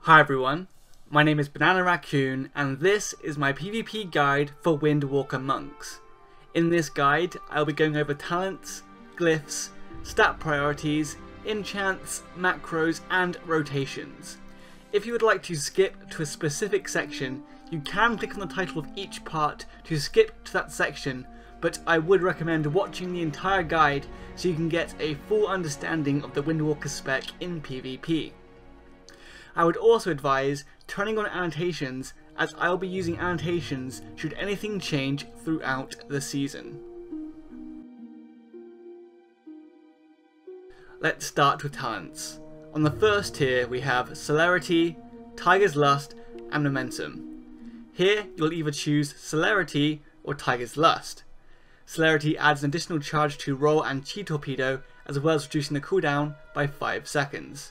Hi everyone, my name is Banana Raccoon and this is my PvP guide for Windwalker monks. In this guide I'll be going over talents, glyphs, stat priorities, enchants, macros and rotations. If you would like to skip to a specific section, you can click on the title of each part to skip to that section, but I would recommend watching the entire guide so you can get a full understanding of the Windwalker spec in PvP. I would also advise turning on annotations, as I'll be using annotations should anything change throughout the season. Let's start with talents. On the first tier we have Celerity, Tiger's Lust and Momentum. Here you'll either choose Celerity or Tiger's Lust. Celerity adds an additional charge to roll and chi torpedo, as well as reducing the cooldown by 5 seconds.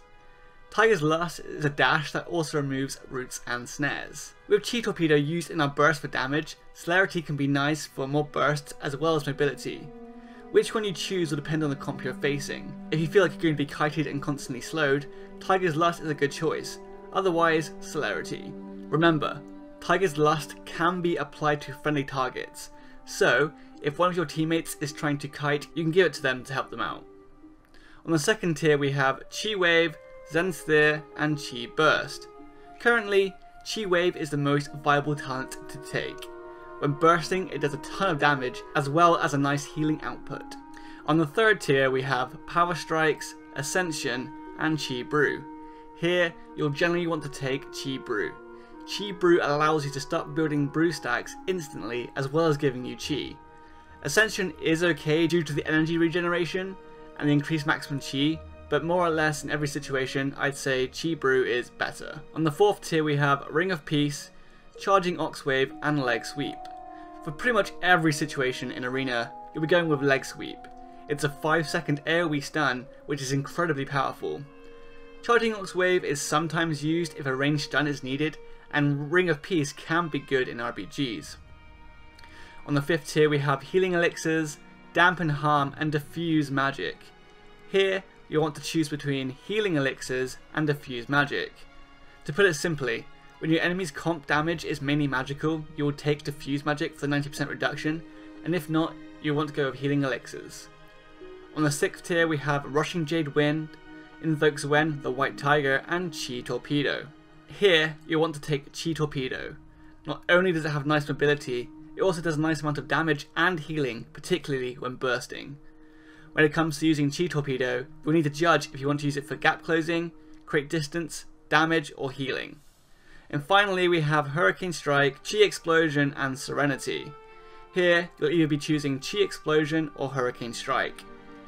Tiger's Lust is a dash that also removes roots and snares. With Chi Torpedo used in our burst for damage, Celerity can be nice for more bursts as well as mobility. Which one you choose will depend on the comp you're facing. If you feel like you're going to be kited and constantly slowed, Tiger's Lust is a good choice, otherwise Celerity. Remember, Tiger's Lust can be applied to friendly targets, so if one of your teammates is trying to kite, you can give it to them to help them out. On the second tier we have Chi Wave, Zen Sphere and Chi Burst. Currently, Chi Wave is the most viable talent to take. When bursting it does a ton of damage as well as a nice healing output. On the third tier we have Power Strikes, Ascension and Chi Brew. Here you'll generally want to take Chi Brew. Chi Brew allows you to start building brew stacks instantly as well as giving you Chi. Ascension is okay due to the energy regeneration and the increased maximum Chi, but more or less in every situation I'd say Chi Brew is better. On the fourth tier we have Ring of Peace, Charging Oxwave and Leg Sweep. For pretty much every situation in Arena you'll be going with Leg Sweep. It's a 5-second AoE stun which is incredibly powerful. Charging Oxwave is sometimes used if a ranged stun is needed, and Ring of Peace can be good in RPGs. On the fifth tier we have Healing Elixirs, Dampen Harm and Diffuse Magic. Here you'll want to choose between Healing Elixirs and Diffuse Magic. To put it simply, when your enemy's comp damage is mainly magical, you will take Diffuse Magic for the 90% reduction, and if not, you'll want to go with Healing Elixirs. On the sixth tier we have Rushing Jade Wind, Invoke Zwen, the White Tiger and Chi Torpedo. Here you'll want to take Chi Torpedo. Not only does it have nice mobility, it also does a nice amount of damage and healing, particularly when bursting. When it comes to using Chi Torpedo, you'll need to judge if you want to use it for gap closing, create distance, damage or healing. And finally we have Hurricane Strike, Chi Explosion and Serenity. Here you'll either be choosing Chi Explosion or Hurricane Strike.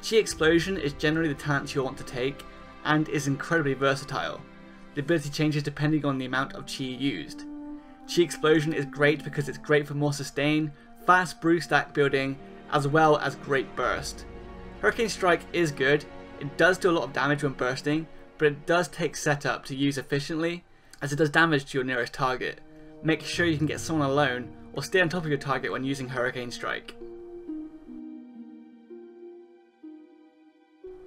Chi Explosion is generally the talent you'll want to take and is incredibly versatile. The ability changes depending on the amount of Chi used. Chi Explosion is great because it's great for more sustain, fast brew stack building as well as great burst. Hurricane Strike is good, it does do a lot of damage when bursting, but it does take setup to use efficiently, as it does damage to your nearest target. Make sure you can get someone alone, or stay on top of your target when using Hurricane Strike.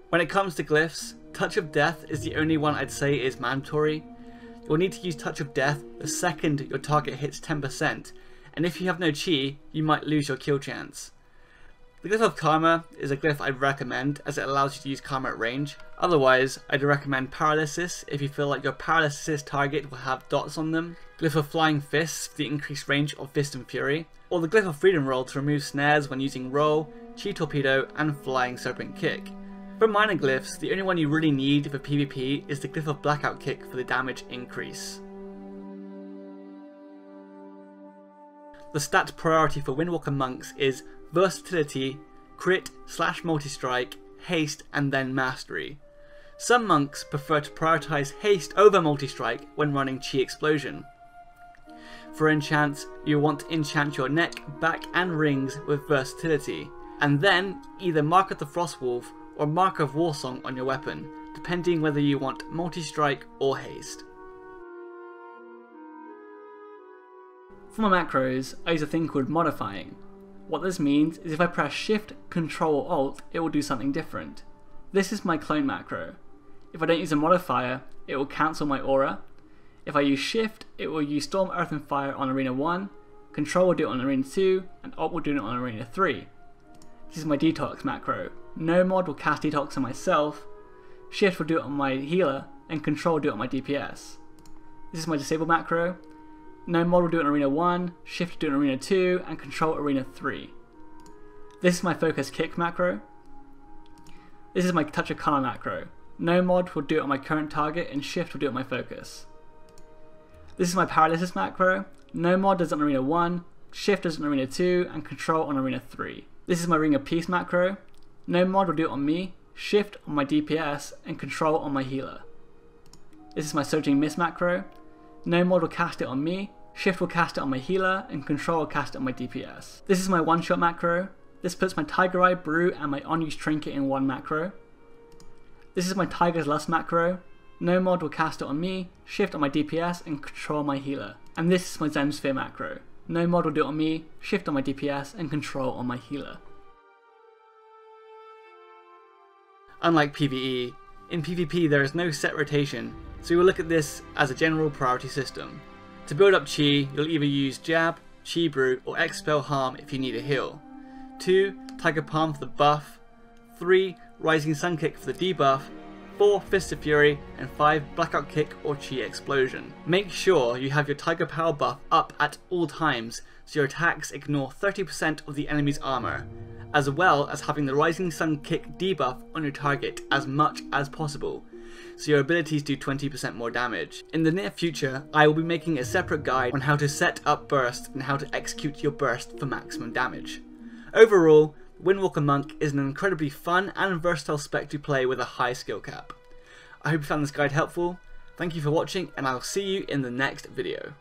When it comes to glyphs, Touch of Death is the only one I'd say is mandatory. You'll need to use Touch of Death the second your target hits 10%, and if you have no Chi, you might lose your kill chance. The Glyph of Karma is a glyph I'd recommend as it allows you to use Karma at range. Otherwise, I'd recommend Paralysis if you feel like your Paralysis target will have dots on them. Glyph of Flying Fists for the increased range of Fist and Fury. Or the Glyph of Freedom Roll to remove snares when using Roll, Chi Torpedo and Flying Serpent Kick. For minor glyphs, the only one you really need for PvP is the Glyph of Blackout Kick for the damage increase. The stat priority for Windwalker monks is Versatility, Crit / Multi-Strike, Haste and then Mastery. Some monks prefer to prioritize Haste over Multi-Strike when running Chi Explosion. For enchants, you want to enchant your neck, back and rings with Versatility, and then either Mark of the Frostwolf or Mark of Warsong on your weapon, depending whether you want Multi-Strike or Haste. For my macros, I use a thing called modifying. What this means is if I press Shift, Control or Alt, it will do something different. This is my clone macro. If I don't use a modifier, it will cancel my aura. If I use Shift, it will use Storm, Earth and Fire on Arena 1, Control will do it on Arena 2, and Alt will do it on Arena 3. This is my Detox macro. No mod will cast Detox on myself, Shift will do it on my healer, and Control will do it on my DPS. This is my Disable macro. No mod will do it on Arena 1, Shift will do it on Arena 2, and Control Arena 3. This is my Focus Kick macro. This is my Touch of Colour macro. No mod will do it on my current target, and Shift will do it on my focus. This is my Paralysis macro. No mod does it on Arena 1, Shift does it on Arena 2, and Control on Arena 3. This is my Ring of Peace macro. No mod will do it on me, Shift on my DPS, and Control on my healer. This is my Surging Mist macro. No mod will cast it on me, Shift will cast it on my healer, and Control will cast it on my DPS. This is my One-Shot macro. This puts my Tiger Eye, Brew, and my Unused Trinket in one macro. This is my Tiger's Lust macro. No mod will cast it on me, Shift on my DPS, and Control my healer. And this is my Zen Sphere macro. No mod will do it on me, Shift on my DPS, and Control on my healer. Unlike PvE, in PvP there is no set rotation, so we will look at this as a general priority system. To build up Chi, you'll either use Jab, Chi Brew, or Expel Harm if you need a heal. 2. Tiger Palm for the buff. 3. Rising Sun Kick for the debuff. 4. Fist of Fury, and 5. Blackout Kick or Chi Explosion. Make sure you have your Tiger Power buff up at all times so your attacks ignore 30% of the enemy's armor, as well as having the Rising Sun Kick debuff on your target as much as possible, so your abilities do 20% more damage. In the near future, I will be making a separate guide on how to set up burst and how to execute your burst for maximum damage. Overall, Windwalker Monk is an incredibly fun and versatile spec to play with a high skill cap. I hope you found this guide helpful. Thank you for watching, and I'll see you in the next video.